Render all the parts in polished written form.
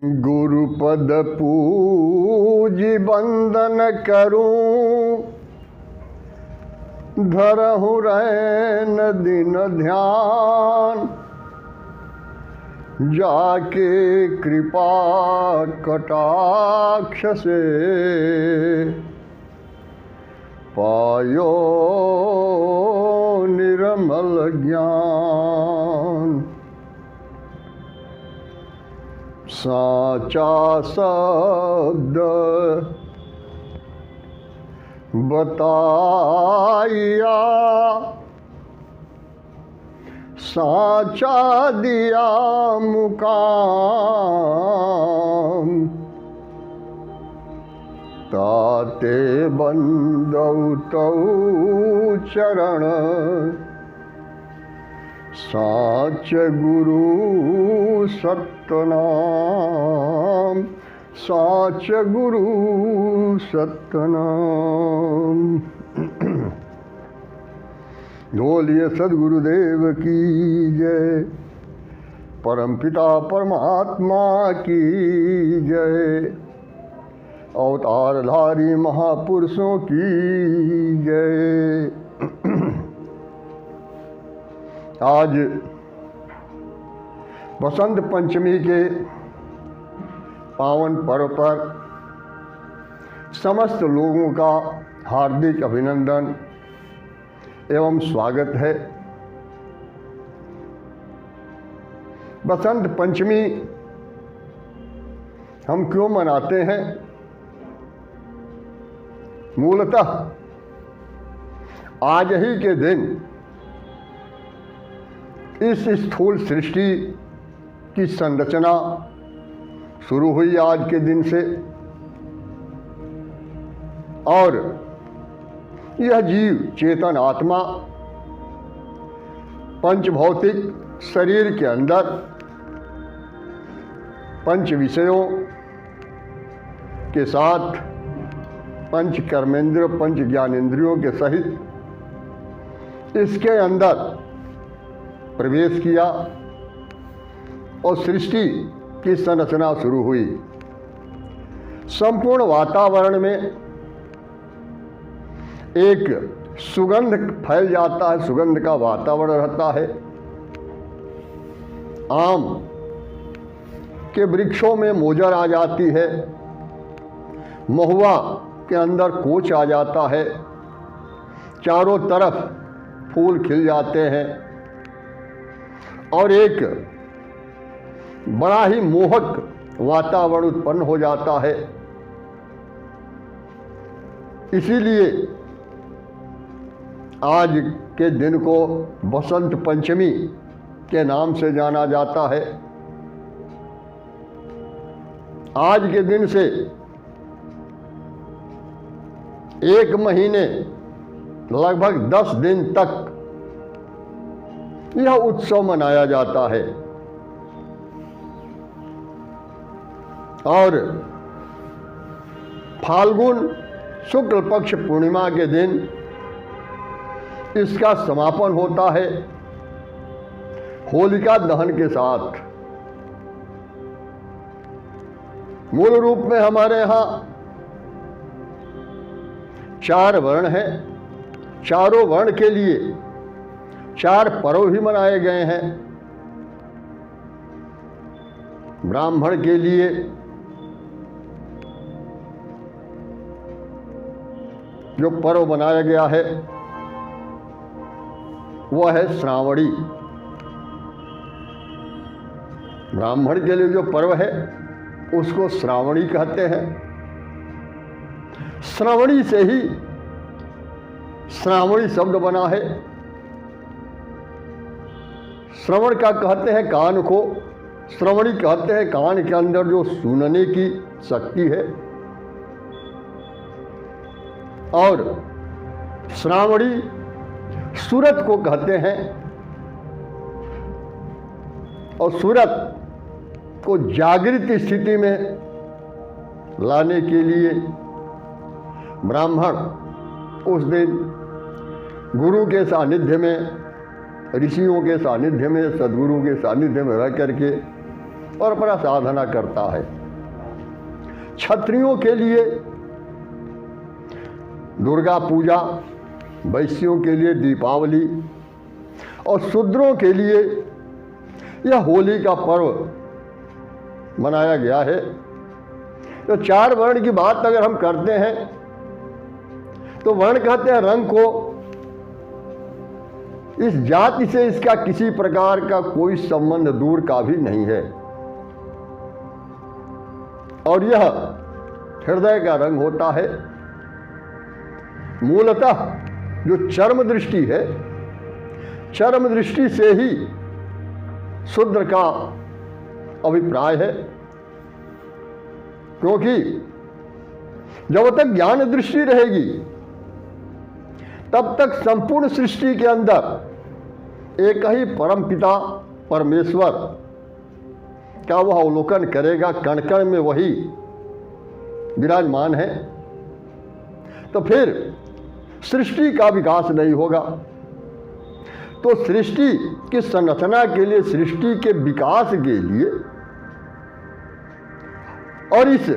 गुरुपद पूजि बंदन करूं, धरहु रैन दिन ध्यान। जाके कृपा कटाक्ष से पायो निर्मल ज्ञान। साचा शब्द बताइया, साचा दिया मुकाम। ताते बंदौ तौ चरण, साच गुरु सतनाम। साच गुरु सतनाम। बोलिए सद्गुरुदेव की जय, परमपिता परमात्मा की जय, अवतारधारी महापुरुषों की जय। आज बसंत पंचमी के पावन पर्व पर समस्त लोगों का हार्दिक अभिनंदन एवं स्वागत है। बसंत पंचमी हम क्यों मनाते हैं? मूलतः आज ही के दिन इस स्थूल सृष्टि की संरचना शुरू हुई आज के दिन से, और यह जीव चेतन आत्मा पंच भौतिक शरीर के अंदर पंच विषयों के साथ पंच कर्मेंद्र पंच ज्ञानेंद्रियों के सहित इसके अंदर प्रवेश किया और सृष्टि की संरचना शुरू हुई। संपूर्ण वातावरण में एक सुगंध फैल जाता है, सुगंध का वातावरण रहता है। आम के वृक्षों में मोजर आ जाती है, महुआ के अंदर कोच आ जाता है, चारों तरफ फूल खिल जाते हैं और एक बड़ा ही मोहक वातावरण उत्पन्न हो जाता है। इसीलिए आज के दिन को बसंत पंचमी के नाम से जाना जाता है। आज के दिन से एक महीने लगभग 10 दिन तक यह उत्सव मनाया जाता है और फाल्गुन शुक्ल पक्ष पूर्णिमा के दिन इसका समापन होता है होलिका दहन के साथ। मूल रूप में हमारे यहाँ 4 वर्ण हैं। चारों वर्ण के लिए 4 पर्व भी मनाए गए हैं। ब्राह्मण के लिए जो पर्व मनाया गया है वह है श्रावणी। ब्राह्मण के लिए जो पर्व है उसको श्रावणी कहते हैं। श्रावणी से ही श्रावणी शब्द बना है। श्रवण का कहते हैं कान को, श्रवणी कहते हैं कान के अंदर जो सुनने की शक्ति है, और श्रावणी सूरत को कहते हैं। और सूरत को जागृत स्थिति में लाने के लिए ब्राह्मण उस दिन गुरु के सानिध्य में ऋषियों के सानिध्य में, सदगुरु के सानिध्य में रह करके और अपना साधना करता है। क्षत्रियों के लिए दुर्गा पूजा, वैश्यों के लिए दीपावली और शूद्रों के लिए यह होली का पर्व मनाया गया है। तो 4 वर्ण की बात अगर हम करते हैं तो वर्ण कहते हैं रंग को। इस जाति से इसका किसी प्रकार का कोई संबंध दूर का भी नहीं है और यह हृदय का रंग होता है। मूलतः जो चर्म दृष्टि है, चर्म दृष्टि से ही शूद्र का अभिप्राय है, क्योंकि जब तक ज्ञान दृष्टि रहेगी तब तक संपूर्ण सृष्टि के अंदर एक ही परम पिता परमेश्वर का वह अवलोकन करेगा। कण कण में वही विराजमान है। तो फिर सृष्टि का विकास नहीं होगा। तो सृष्टि की संरचना के लिए, सृष्टि के विकास के लिए और इस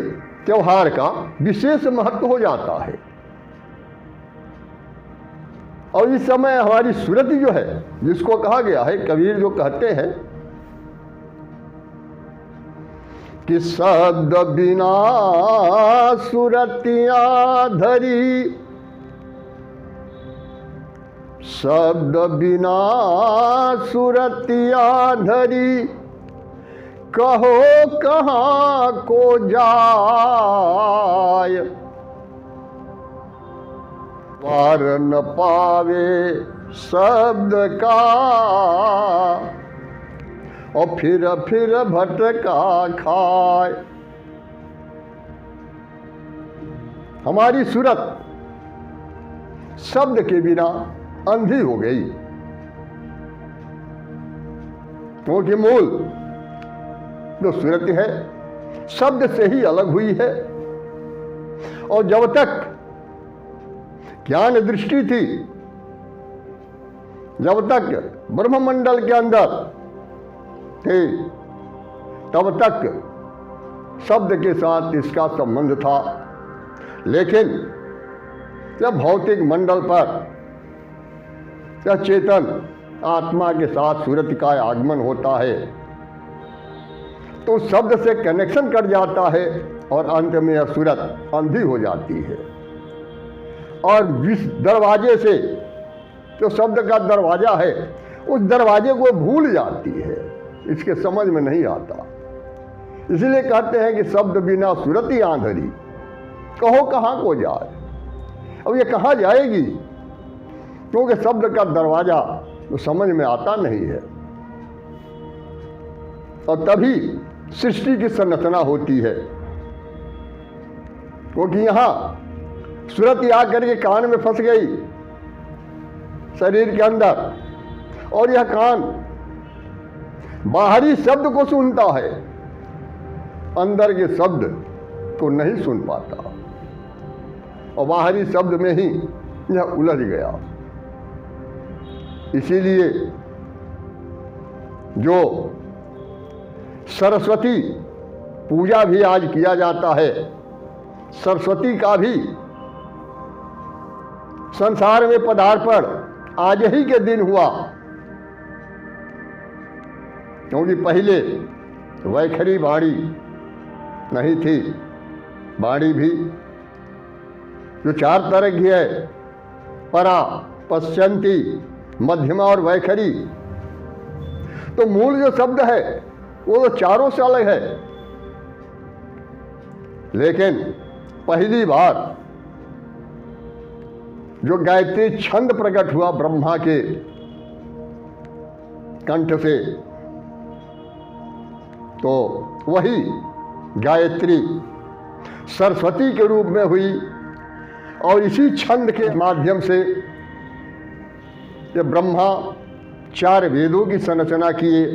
त्योहार का विशेष महत्व हो जाता है। और इस समय हमारी सुरति जो है, जिसको कहा गया है, कबीर जो कहते हैं कि शब्द बिना सुरतियां धरी, शब्द बिना सुरतियां धरी, कहो कहाँ को जाय, पार न पावे शब्द का, और फिर भटका खाए। हमारी सूरत शब्द के बिना अंधी हो गई, क्योंकि मूल जो सूरत है शब्द से ही अलग हुई है। और जब तक ज्ञान दृष्टि थी, जब तक ब्रह्ममंडल के अंदर थे, तब तक शब्द के साथ इसका संबंध था। लेकिन जब भौतिक मंडल पर यह चेतन आत्मा के साथ सूरत का आगमन होता है तो शब्द से कनेक्शन कट जाता है और अंत में यह सूरत अंधी हो जाती है। और जिस दरवाजे से, जो शब्द का दरवाजा है, उस दरवाजे को भूल जाती है, इसके समझ में नहीं आता। इसलिए कहते हैं कि शब्द बिना सूरति आंधरी, कहो कहाँ को जाए। अब ये कहाँ जाएगी, क्योंकि शब्द का दरवाजा तो समझ में आता नहीं है। और तभी सृष्टि की संरचना होती है, क्योंकि यहां सूरत आकर के कान में फंस गई शरीर के अंदर, और यह कान बाहरी शब्द को सुनता है, अंदर के शब्द को नहीं सुन पाता, और बाहरी शब्द में ही यह उलझ गया। इसीलिए जो सरस्वती पूजा भी आज किया जाता है, सरस्वती का भी संसार में पदार्पण आज ही के दिन हुआ, क्योंकि पहले वैखरी वाणी नहीं थी। वाणी भी जो 4 तरह की है, परा, पश्चंती, मध्यमा और वैखरी, तो मूल जो शब्द है वो तो चारों से अलग है। लेकिन पहली बार जो गायत्री छंद प्रकट हुआ ब्रह्मा के कंठ से, तो वही गायत्री सरस्वती के रूप में हुई। और इसी छंद के माध्यम से ये ब्रह्मा 4 वेदों की संरचना किए,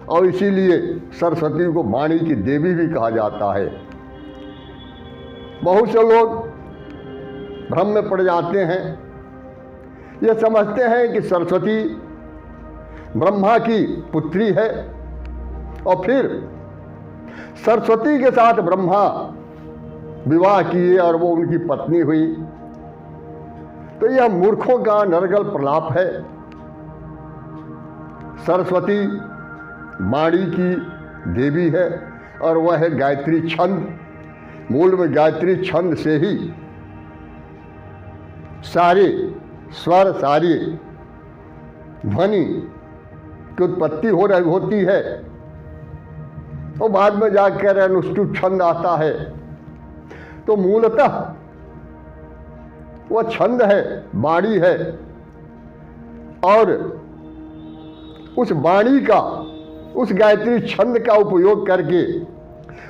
और इसीलिए सरस्वती को वाणी की देवी भी कहा जाता है। बहुत से लोग भ्रम में पड़ जाते हैं, ये समझते हैं कि सरस्वती ब्रह्मा की पुत्री है और फिर सरस्वती के साथ ब्रह्मा विवाह किए और वो उनकी पत्नी हुई। तो यह मूर्खों का नरगल प्रलाप है। सरस्वती वाणी की देवी है और वह है गायत्री छंद। मूल में गायत्री छंद से ही सारे स्वर, सारी ध्वनि की उत्पत्ति होती है और बाद में जाकर अनुष्टुप छंद आता है। तो मूलतः वह छंद है, वाणी है, और उस वाणी का, उस गायत्री छंद का उपयोग करके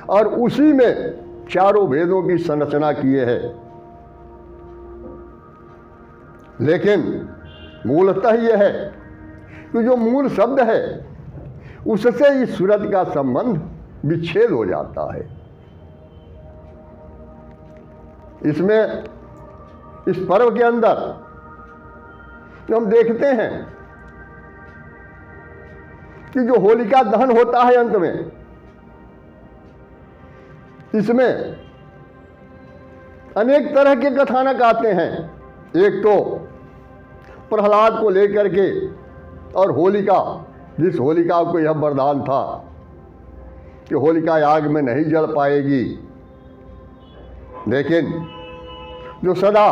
और उसी में चारों वेदों की संरचना किए है। लेकिन मूलतः यह है कि जो मूल शब्द है उससे इस सूरत का संबंध विच्छेद हो जाता है। इसमें, इस पर्व के अंदर जो हम देखते हैं कि जो होलिका दहन होता है अंत में, इसमें अनेक तरह के कथानक आते हैं। एक तो प्रहलाद को लेकर के, और होलिका, जिस होलिका को यह वरदान था कि होलिका आग में नहीं जल पाएगी, लेकिन जो सदा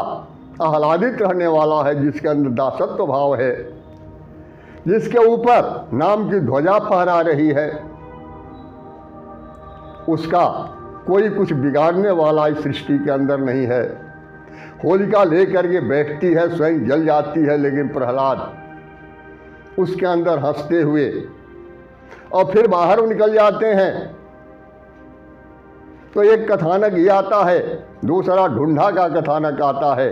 आह्लादित रहने वाला है, जिसके अंदर दासत्व भाव है, जिसके ऊपर नाम की ध्वजा फहरा रही है, उसका कोई कुछ बिगाड़ने वाला इस सृष्टि के अंदर नहीं है। होलिका लेकर के बैठती है, स्वयं जल जाती है, लेकिन प्रहलाद उसके अंदर हंसते हुए और फिर बाहर निकल जाते हैं। तो एक कथानक ये आता है, दूसरा ढूंढा का कथानक आता है।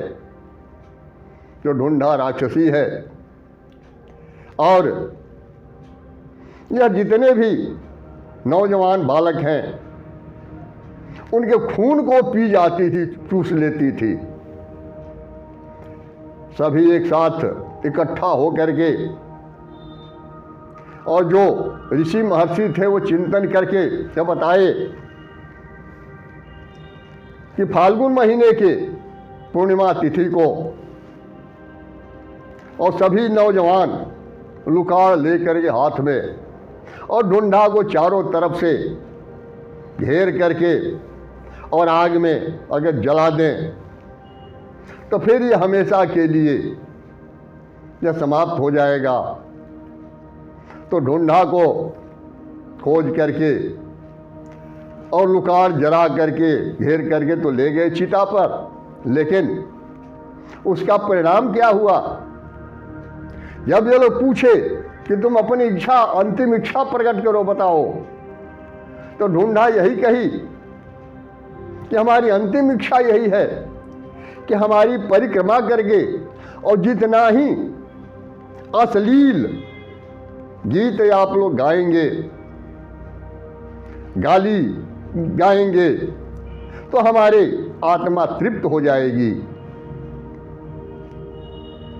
जो ढूंढा राक्षसी है और यह जितने भी नौजवान बालक हैं उनके खून को पी जाती थी, चूस लेती थी। सभी एक साथ इकट्ठा होकर के, और जो ऋषि महर्षि थे वो चिंतन करके जब बताए कि फाल्गुन महीने के पूर्णिमा तिथि को, और सभी नौजवान लुकार लेकर के हाथ में और ढूंढा को चारों तरफ से घेर करके और आग में अगर जला दें तो फिर ये हमेशा के लिए यह समाप्त हो जाएगा। तो ढूंढा को खोज करके और लुकार जला करके, घेर करके तो ले गए चिता पर, लेकिन उसका परिणाम क्या हुआ? जब ये लोग पूछे कि तुम अपनी इच्छा, अंतिम इच्छा प्रकट करो, बताओ, तो ढूंढा यही कही कि हमारी अंतिम इच्छा यही है कि हमारी परिक्रमा करके और जितना ही अश्लील गीत आप लोग गाएंगे, गाली गाएंगे, तो हमारी आत्मा तृप्त हो जाएगी।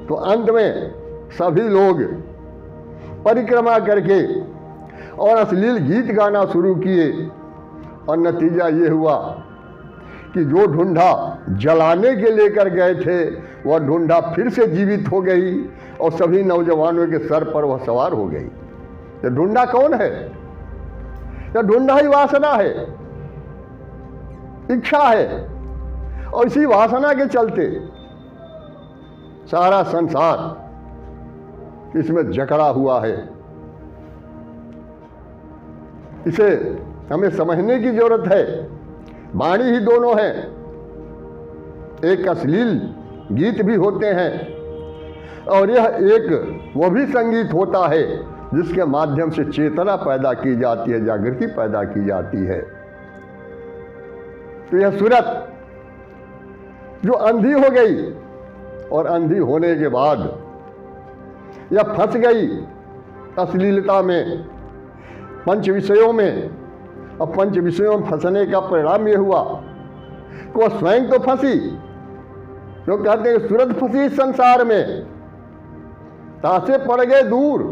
तो अंत में सभी लोग परिक्रमा करके और अश्लील गीत गाना शुरू किए, और नतीजा ये हुआ कि जो ढूंढा जलाने के लेकर गए थे वह ढूंढा फिर से जीवित हो गई और सभी नौजवानों के सर पर वह सवार हो गई। यह ढूंढा कौन है? यह ढूंढा ही वासना है, इच्छा है, और इसी वासना के चलते सारा संसार इसमें जकड़ा हुआ है। इसे हमें समझने की जरूरत है। वाणी ही दोनों हैं, एक अश्लील गीत भी होते हैं और यह एक वो भी संगीत होता है जिसके माध्यम से चेतना पैदा की जाती है, जागृति पैदा की जाती है। तो यह सूरत जो अंधी हो गई और अंधी होने के बाद यह फंस गई अश्लीलता में, पंच विषयों में, और पंच विषयों में फंसने का परिणाम यह हुआ कि वह स्वयं तो फंसी, जो कहते हैं सूरत फंसी इस संसार में, तासे पड़ गए दूर,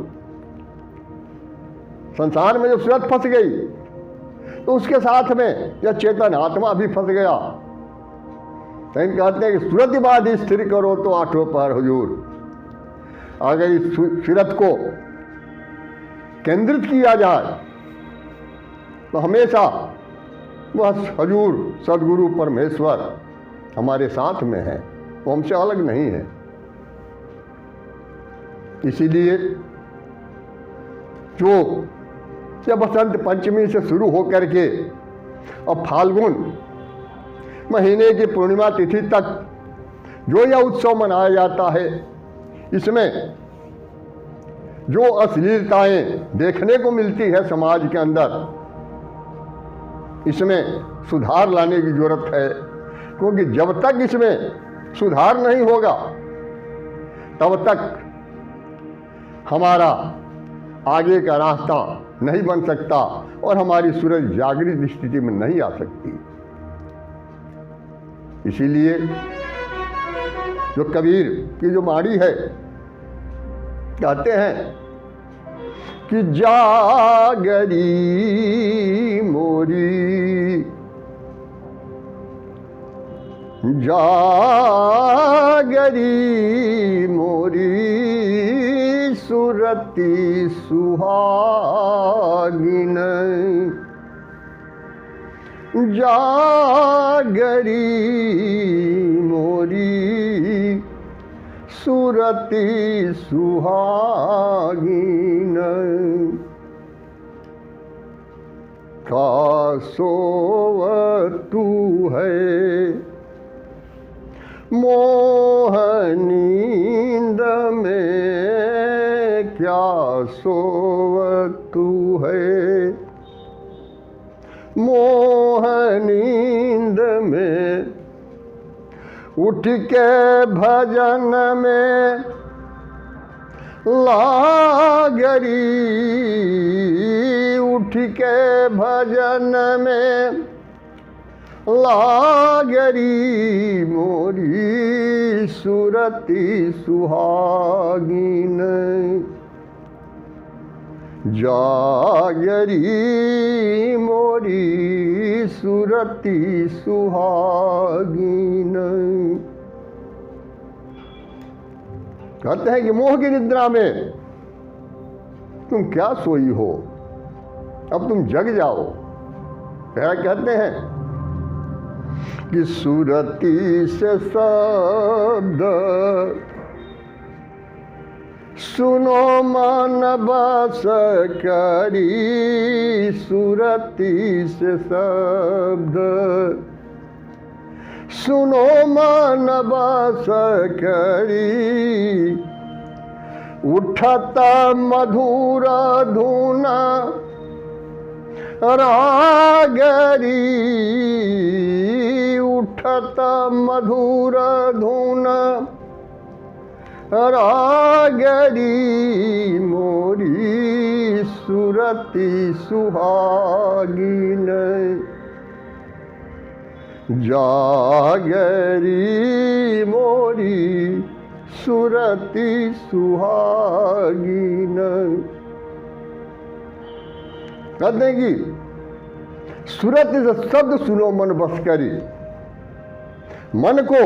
संसार में जो सूरत फंस गई तो उसके साथ में यह चेतन आत्मा भी फंस गया। लेकिन कहते हैं कि सूरत बाद स्थिर करो तो आठों पर हुजूर। अगर इस सूरत को केंद्रित किया जाए तो हमेशा वह हजूर सदगुरु परमेश्वर हमारे साथ में है, वो हमसे अलग नहीं है। इसीलिए जो जब बसंत पंचमी से शुरू होकर के और फाल्गुन महीने की पूर्णिमा तिथि तक जो यह उत्सव मनाया जाता है, इसमें जो अश्लीलताएं देखने को मिलती है समाज के अंदर, इसमें सुधार लाने की जरूरत है। क्योंकि जब तक इसमें सुधार नहीं होगा तब तक हमारा आगे का रास्ता नहीं बन सकता और हमारी सूरज जागृत स्थिति में नहीं आ सकती। इसीलिए जो कबीर की जो वाणी है, कहते हैं कि जागरी मोरी, जागरी मोरी सुरति सुहागिन, जागरी मोरी सुरति सुहागिन, का सोवतु है मोहनींद में, क्या सोवतु है मोहनींद में, उठ के भजन में लागरी, उठ के भजन में लागरी मोरी सुरति सुहागिन, जागरी मोरी सुरति सुहागिन। कहते हैं कि मोह की निद्रा में तुम क्या सोई हो, अब तुम जग जाओ। क्या कहते हैं कि सुरति से शब्द सुनो मन बस करी, सुरति से शब्द सुनो मन बस करी, उठत मधुर धुना रागरी, उठत मधुर धुना रागरी मोरी सुरति सुहागिन, जागरी मोरी सुरति सुहागिन। कहते हैं कि सुरति से शब्द सुनो मन बस करी, मन को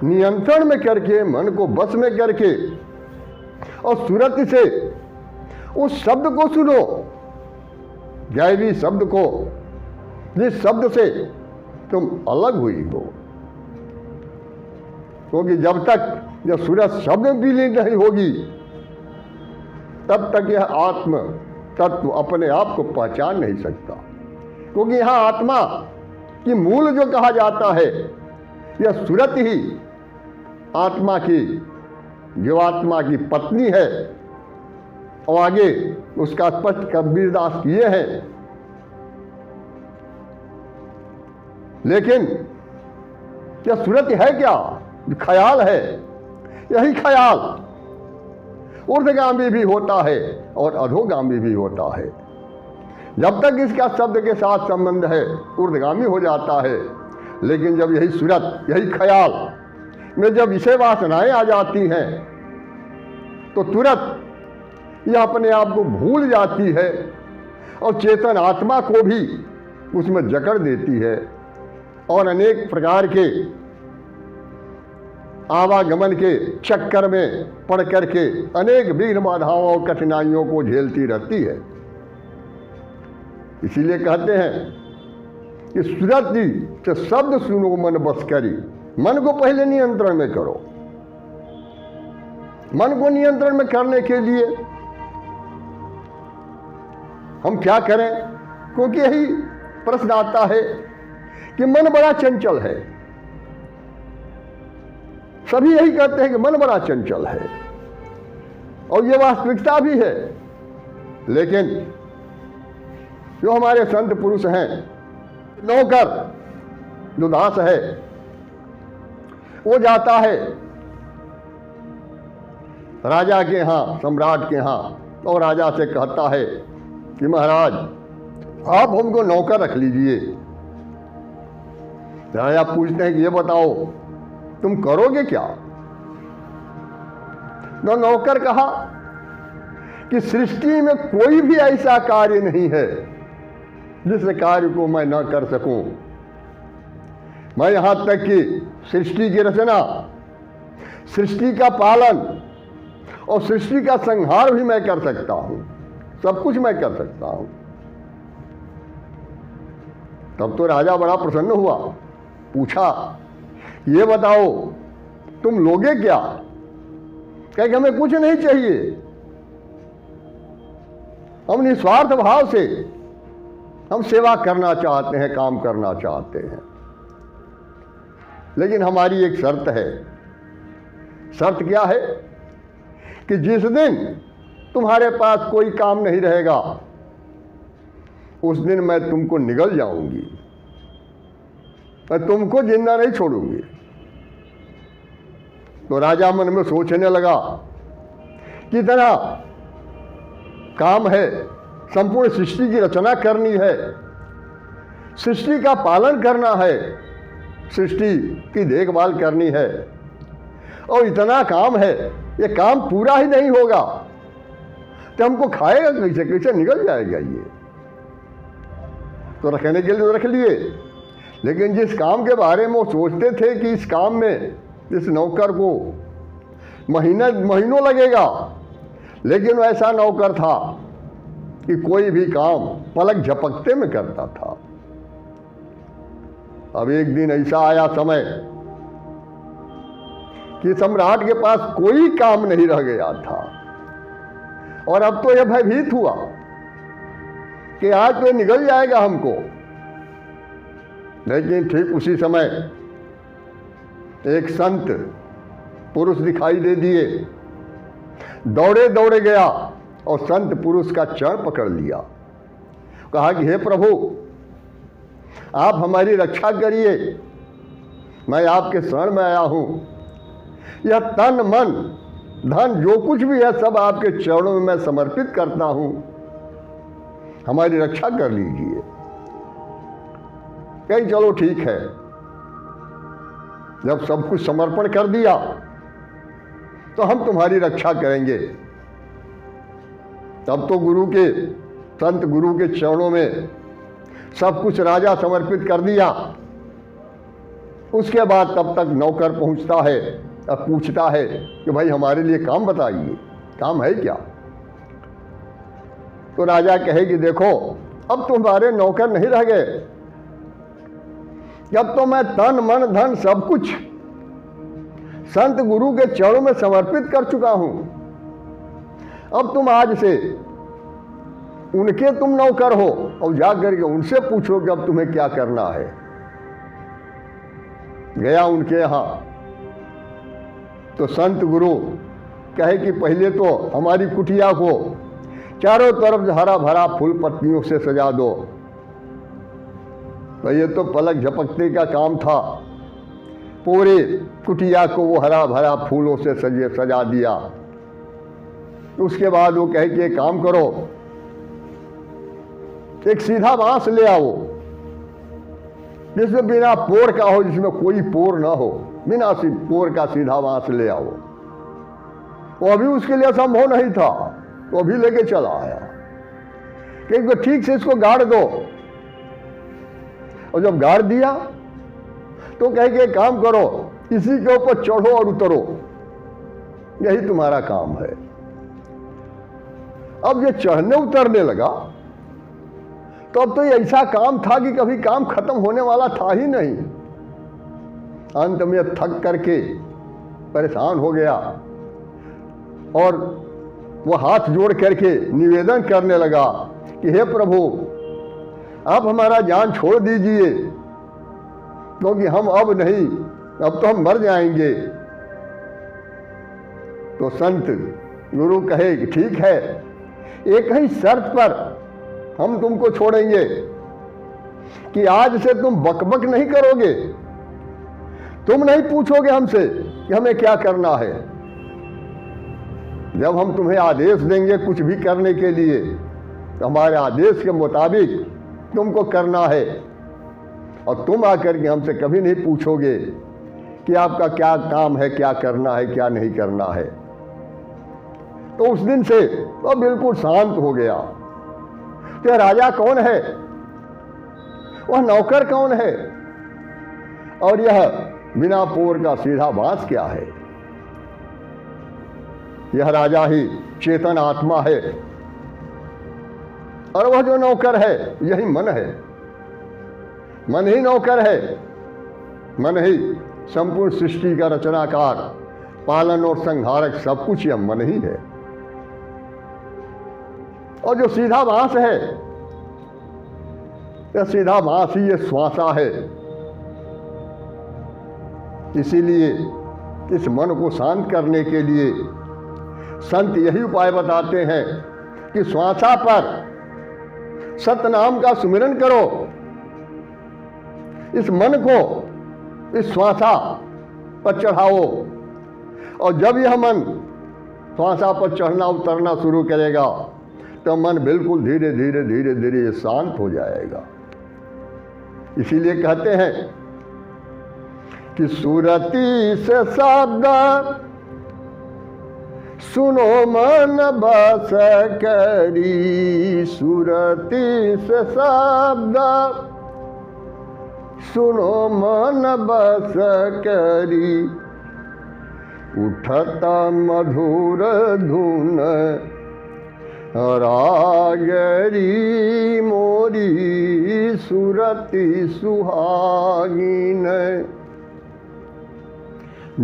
नियंत्रण में करके, मन को बस में करके और सुरति से उस शब्द को सुनो, दैवी शब्द को, जिस शब्द से तुम अलग हुई हो। क्योंकि जब तक जब सूरज शब्द में विलीन नहीं होगी तब तक यह आत्म तत्व अपने आप को पहचान नहीं सकता। क्योंकि यहां आत्मा की मूल जो कहा जाता है, यह सूरत ही आत्मा की, जीवात्मा की पत्नी है। और आगे उसका स्पष्ट कबीरदास किए हैं। लेकिन यह सूरत है क्या? ख्याल है। यही ख्याल ऊर्ध्वगामी भी होता है और अधोगामी भी होता है। जब तक इसका शब्द के साथ संबंध है ऊर्ध्वगामी हो जाता है, लेकिन जब यही सूरत, यही ख्याल में जब विषय वासनाएं आ जाती हैं तो तुरंत यह अपने आप को भूल जाती है और चेतन आत्मा को भी उसमें जकड़ देती है और अनेक प्रकार के आवागमन के चक्कर में पड़ करके अनेक विघ्न बाधाओं और कठिनाइयों को झेलती रहती है। इसीलिए कहते हैं कि सुरति से शब्द सुनो मन बस करी। मन को पहले नियंत्रण में करो। मन को नियंत्रण में करने के लिए हम क्या करें? क्योंकि यही प्रश्न आता है कि मन बड़ा चंचल है। सभी यही कहते हैं कि मन बड़ा चंचल है और यह वास्तविकता भी है। लेकिन जो हमारे संत पुरुष हैं, नौकर जो दास है, वो जाता है राजा के यहां, सम्राट के यहां, और राजा से कहता है कि महाराज आप हमको नौकर रख लीजिए। राजा पूछते हैं कि ये बताओ तुम करोगे क्या? तो नौकर कहा कि सृष्टि में कोई भी ऐसा कार्य नहीं है जिस कार्य को मैं न कर सकूं। मैं यहां तक कि सृष्टि की रचना, सृष्टि का पालन और सृष्टि का संहार भी मैं कर सकता हूं। सब कुछ मैं कर सकता हूं। तब तो राजा बड़ा प्रसन्न हुआ। पूछा ये बताओ तुम लोगे क्या? कहे कि हमें कुछ नहीं चाहिए, हम निस्वार्थ भाव से हम सेवा करना चाहते हैं, काम करना चाहते हैं। लेकिन हमारी एक शर्त है। शर्त क्या है? कि जिस दिन तुम्हारे पास कोई काम नहीं रहेगा उस दिन मैं तुमको निगल जाऊंगी, मैं तुमको जिंदा नहीं छोड़ूंगी। तो राजा मन में सोचने लगा कि इतना काम है, संपूर्ण सृष्टि की रचना करनी है, सृष्टि का पालन करना है, सृष्टि की देखभाल करनी है, और इतना काम है, ये काम पूरा ही नहीं होगा तो हमको खाएगा कैसे? कैसे निकल जाएगा ये? तो रखने के लिए तो रख लिए, लेकिन जिस काम के बारे में वो सोचते थे कि इस काम में इस नौकर को महीनों लगेगा, लेकिन ऐसा नौकर था कि कोई भी काम पलक झपकते में करता था। अब एक दिन ऐसा आया समय कि सम्राट के पास कोई काम नहीं रह गया था, और अब तो यह भयभीत हुआ कि आज तो निकल जाएगा हमको। लेकिन ठीक उसी समय एक संत पुरुष दिखाई दे दिए। दौड़े दौड़े गया और संत पुरुष का चरण पकड़ लिया। कहा कि हे प्रभु आप हमारी रक्षा करिए, मैं आपके शरण में आया हूं। यह तन मन धन जो कुछ भी है सब आपके चरणों में मैं समर्पित करता हूं, हमारी रक्षा कर लीजिए। कहीं चलो ठीक है। जब सब कुछ समर्पण कर दिया तो हम तुम्हारी रक्षा करेंगे। तब तो गुरु के, संत गुरु के चरणों में सब कुछ राजा समर्पित कर दिया। उसके बाद तब तक नौकर पहुंचता है और पूछता है कि भाई हमारे लिए काम बताइए, काम है क्या? तो राजा कहे कि देखो अब तुम्हारे नौकर नहीं रह गए, जब तो मैं तन मन धन सब कुछ संत गुरु के चरणों में समर्पित कर चुका हूं। अब तुम आज से उनके तुम नौकर हो और जाकर के उनसे पूछो कि अब तुम्हें क्या करना है। गया उनके यहां तो संत गुरु कहे कि पहले तो हमारी कुटिया को चारों तरफ हरा भरा फूल पत्तियों से सजा दो। तो ये तो पलक झपकते का काम था। पूरे कुटिया को वो हरा भरा फूलों से सजा दिया। उसके बाद वो कहे कि एक काम करो, एक सीधा बांस ले आओ जिसमें बिना पोर का हो, जिसमें कोई पोर ना हो, बिना पोर का सीधा बांस ले आओ। वो अभी उसके लिए संभव नहीं था, वो अभी लेके चला आया कि इसको ठीक से इसको गाड़ दो। और जब गाड़ दिया तो कहे कि एक काम करो, इसी के ऊपर चढ़ो और उतरो, यही तुम्हारा काम है। अब ये चढ़ने उतरने लगा तो अब तो ये ऐसा काम था कि कभी काम खत्म होने वाला था ही नहीं। अंत में थक करके परेशान हो गया और वो हाथ जोड़ करके निवेदन करने लगा कि हे प्रभु, आप हमारा जान छोड़ दीजिए, क्योंकि हम अब नहीं, अब तो हम मर जाएंगे। तो संत गुरु कहे कि ठीक है, एक ही शर्त पर हम तुमको छोड़ेंगे कि आज से तुम बकबक नहीं करोगे, तुम नहीं पूछोगे हमसे कि हमें क्या करना है। जब हम तुम्हें आदेश देंगे कुछ भी करने के लिए तो हमारे आदेश के मुताबिक तुमको करना है, और तुम आकर के हमसे कभी नहीं पूछोगे कि आपका क्या काम है, क्या करना है, क्या नहीं करना है। तो उस दिन से वो बिल्कुल शांत हो गया। तो राजा कौन है, वह नौकर कौन है, और यह बिना पोर का सीधा बांस क्या है। यह राजा ही चेतन आत्मा है, और वह जो नौकर है यही मन है। मन ही नौकर है, मन ही संपूर्ण सृष्टि का रचनाकार, पालन और संहारक, सब कुछ यह मन ही है। और जो सीधा बांस है, यह सीधा बांस ही ये श्वासा है। इसीलिए इस मन को शांत करने के लिए संत यही उपाय बताते हैं कि श्वासा पर सतनाम का सुमिरन करो। इस मन को इस श्वासा पर चढ़ाओ, और जब यह मन श्वासा पर चढ़ना उतरना शुरू करेगा तो मन बिल्कुल धीरे धीरे धीरे धीरे शांत हो जाएगा। इसीलिए कहते हैं कि सुरति से शब्द सुनो मन बस करी, सुरति से शब्द सुनो मन बस करी, उठत मधुर धुन रागरी मोरी सुरति सुहागिन,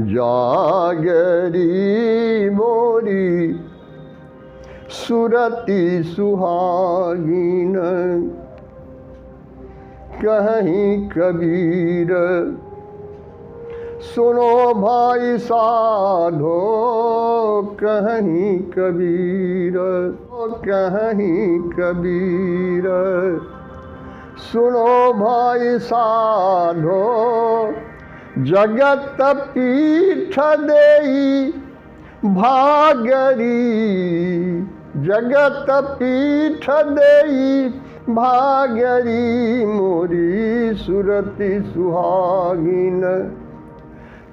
जागरी मोरी सुरति सुहागिन। कहीं कबीर सुनो भाई साधो, कहीं कबीर, कहीं कबीर सुनो भाई साधो, जगत पीठ देई भागरी, जगत पीठ देई भागरी मोरी सुरति सुहागिन,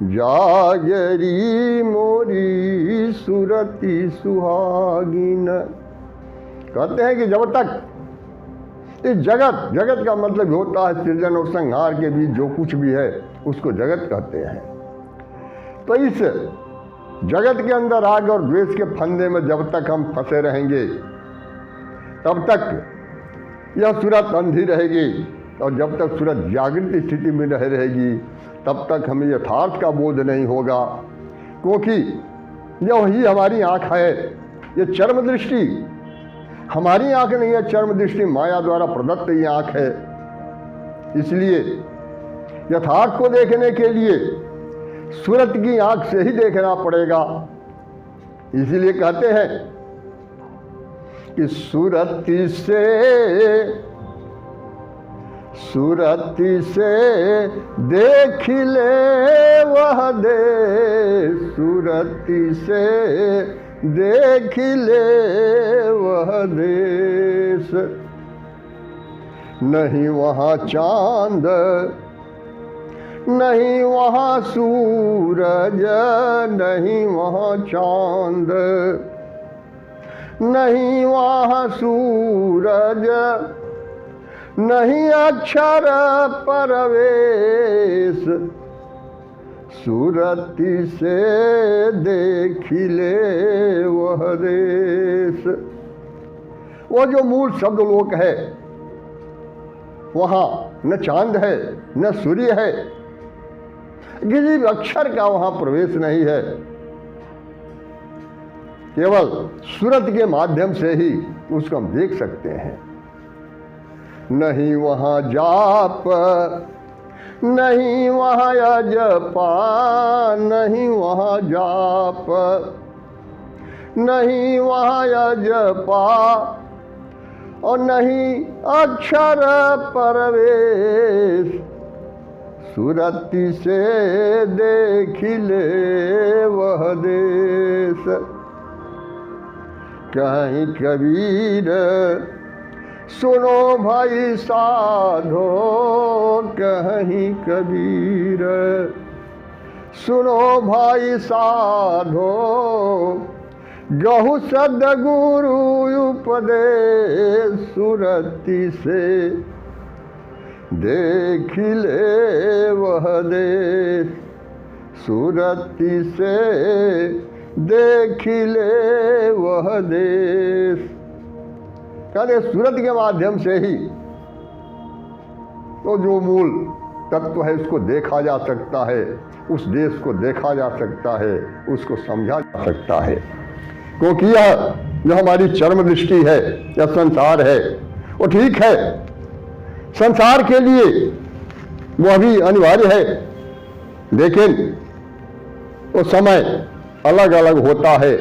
जागरी मोरी सुरति सुहागिन। कहते हैं कि जब तक इस जगत, जगत का मतलब होता है सृजन और संहार के बीच जो कुछ भी है उसको जगत कहते हैं। तो इस जगत के अंदर राग और द्वेष के फंदे में जब तक हम फंसे रहेंगे तब तक यह सूरत अंधी रहेगी, और जब तक सूरत जागृत स्थिति में रह रहेगी तब तक हमें यथार्थ का बोध नहीं होगा। क्योंकि यह ही हमारी आँख है, ये चर्म दृष्टि हमारी आँख नहीं है, चर्म दृष्टि माया द्वारा प्रदत्त ये आँख है। इसलिए यथार्थ को देखने के लिए सूरत की आँख से ही देखना पड़ेगा। इसीलिए कहते हैं कि सूरति से देख ले वह देश, सूरति से देख ले वह देश, नहीं वहाँ चांद नहीं वहाँ सूरज, नहीं वहाँ चांद, नहीं वहाँ सूरज, नहीं अक्षर परवेश, सूरती से देखिले वह देश। वो जो मूल शब्द लोक है, वहाँ न चांद है न सूर्य है, किसी अक्षर का वहाँ प्रवेश नहीं है। केवल सूरत के माध्यम से ही उसको हम देख सकते हैं। नहीं वहाँ जाप, नहीं वहाँ जपा, नहीं वहाँ जाप, नहीं वहाँ जपा, और नहीं अक्षर परवेश, सूरती से देखिले वह देश। कहीं कबीर सुनो भाई साधो, कहीं कबीर सुनो भाई साधो, गहु सद्गुरु उपदेश, सूरती से देखिले वह देश, सूरती से देखिले वह देश। कहते सूरत के माध्यम से ही तो जो मूल तत्व है उसको देखा जा सकता है, उस देश को देखा जा सकता है, उसको समझा जा सकता है। क्योंकि यह जो हमारी चरम दृष्टि है, यह संसार है, वो ठीक है, संसार के लिए वह भी अनिवार्य है, लेकिन वो समय अलग अलग होता है।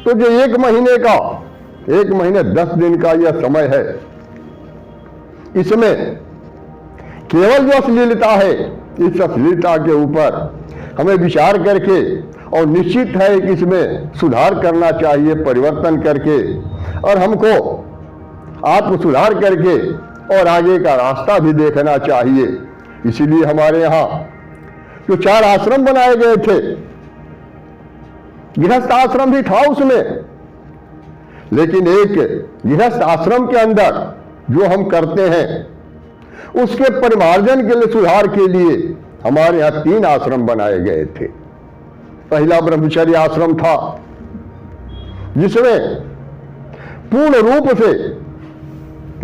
तो जो 1 महीने का, 1 महीने 10 दिन का यह समय है, इसमें केवल जो अश्लीलता है, इस अश्लीलता के ऊपर हमें विचार करके और निश्चित है कि इसमें सुधार करना चाहिए, परिवर्तन करके, और हमको आत्म सुधार करके और आगे का रास्ता भी देखना चाहिए। इसीलिए हमारे यहाँ जो 4 आश्रम बनाए गए थे, गृहस्थ आश्रम भी था उसमें, लेकिन एक गृहस्थ आश्रम के अंदर जो हम करते हैं उसके परिमार्जन के लिए, सुधार के लिए हमारे यहाँ 3 आश्रम बनाए गए थे। पहला ब्रह्मचर्य आश्रम था, जिसमें पूर्ण रूप से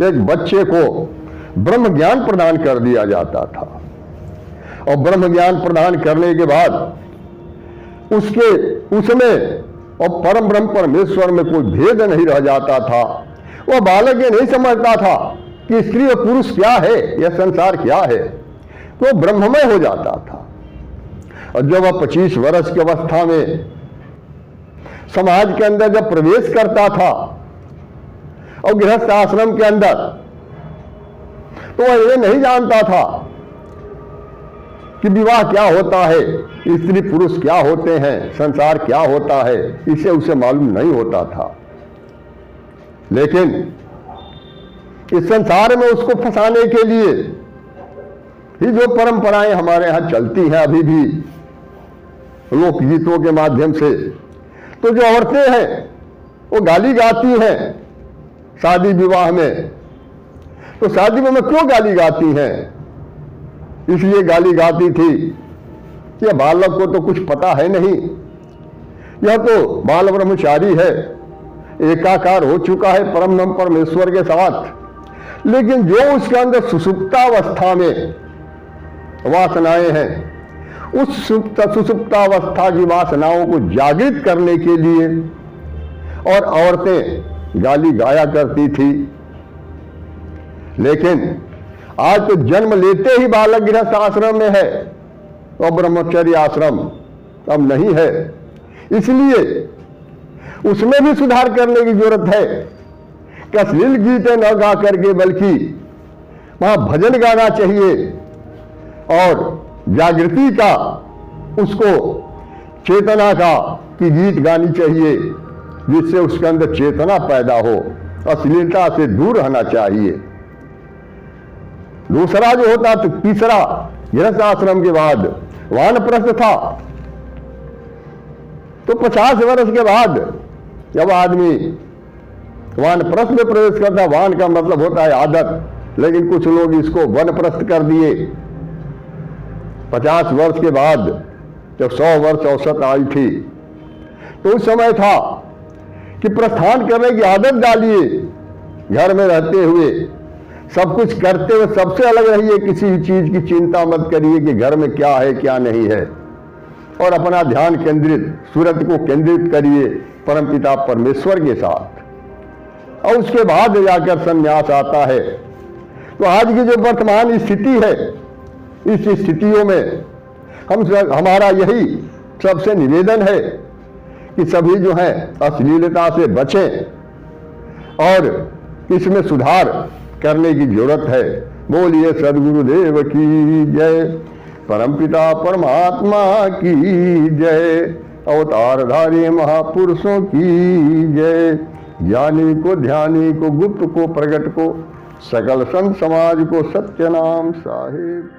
एक बच्चे को ब्रह्म ज्ञान प्रदान कर दिया जाता था, और ब्रह्म ज्ञान प्रदान करने के बाद उसमें और परम ब्रह्म परमेश्वर में कोई भेद नहीं रह जाता था। वह बालक ये नहीं समझता था कि स्त्री और पुरुष क्या है, यह संसार क्या है, तो ब्रह्ममय हो जाता था। और जब वह 25 वर्ष की अवस्था में समाज के अंदर जब प्रवेश करता था और गृहस्थ आश्रम के अंदर, तो वह ये नहीं जानता था कि विवाह क्या होता है, स्त्री पुरुष क्या होते हैं, संसार क्या होता है, इसे उसे मालूम नहीं होता था। लेकिन इस संसार में उसको फंसाने के लिए ही जो परंपराएं हमारे यहाँ चलती हैं अभी भी लोकगीतों के माध्यम से, तो जो औरतें हैं वो गाली गाती हैं शादी विवाह में। तो शादी में क्यों गाली गाती हैं? इसलिए गाली गाती थी कि बालक को तो कुछ पता है नहीं, यह तो बाल ब्रह्मचारी है, एकाकार हो चुका है परम ब्रह्म परमेश्वर के साथ। लेकिन जो उसके अंदर सुषुप्तावस्था में वासनाएं हैं, उस सुषुप्तावस्था की वासनाओं को जागृत करने के लिए और औरतें गाली गाया करती थी। लेकिन आज तो जन्म लेते ही बालक गृहस्थ आश्रम में है और ब्रह्मचर्य आश्रम अब नहीं है। इसलिए उसमें भी सुधार करने की जरूरत है कि अश्लील गीतें न गा करके बल्कि वहां भजन गाना चाहिए और जागृति का, उसको चेतना का की गीत गानी चाहिए, जिससे उसके अंदर चेतना पैदा हो, अश्लीलता से दूर रहना चाहिए। दूसरा जो होता, तो तीसरा गृहस्थ आश्रम के बाद वानप्रस्थ था। तो 50 वर्ष के बाद जब आदमी वानप्रस्थ में प्रवेश करता है। वान का मतलब होता है आदत, लेकिन कुछ लोग इसको वनप्रस्थ कर दिए। 50 वर्ष के बाद जब 100 वर्ष औसत आई थी, तो उस समय था कि प्रस्थान करने की आदत डालिए। घर में रहते हुए सब कुछ करते हुए सबसे अलग रहिए, किसी भी चीज की चिंता मत करिए कि घर में क्या है क्या नहीं है, और अपना ध्यान केंद्रित, सूरत को केंद्रित करिए परमपिता परमेश्वर के साथ, और उसके बाद जाकर संन्यास आता है। तो आज की जो वर्तमान स्थिति है, इस स्थितियों में हमारा यही सबसे निवेदन है कि सभी जो है अश्लीलता से बचें और इसमें सुधार करने की जरूरत है। बोलिए सद्गुरुदेव की जय, परमपिता परमात्मा की जय, अवतारधारी महापुरुषों की जय। ज्ञानी को, ध्यानी को, गुप्त को, प्रगट को, सकल संत समाज को सत्य नाम साहिब।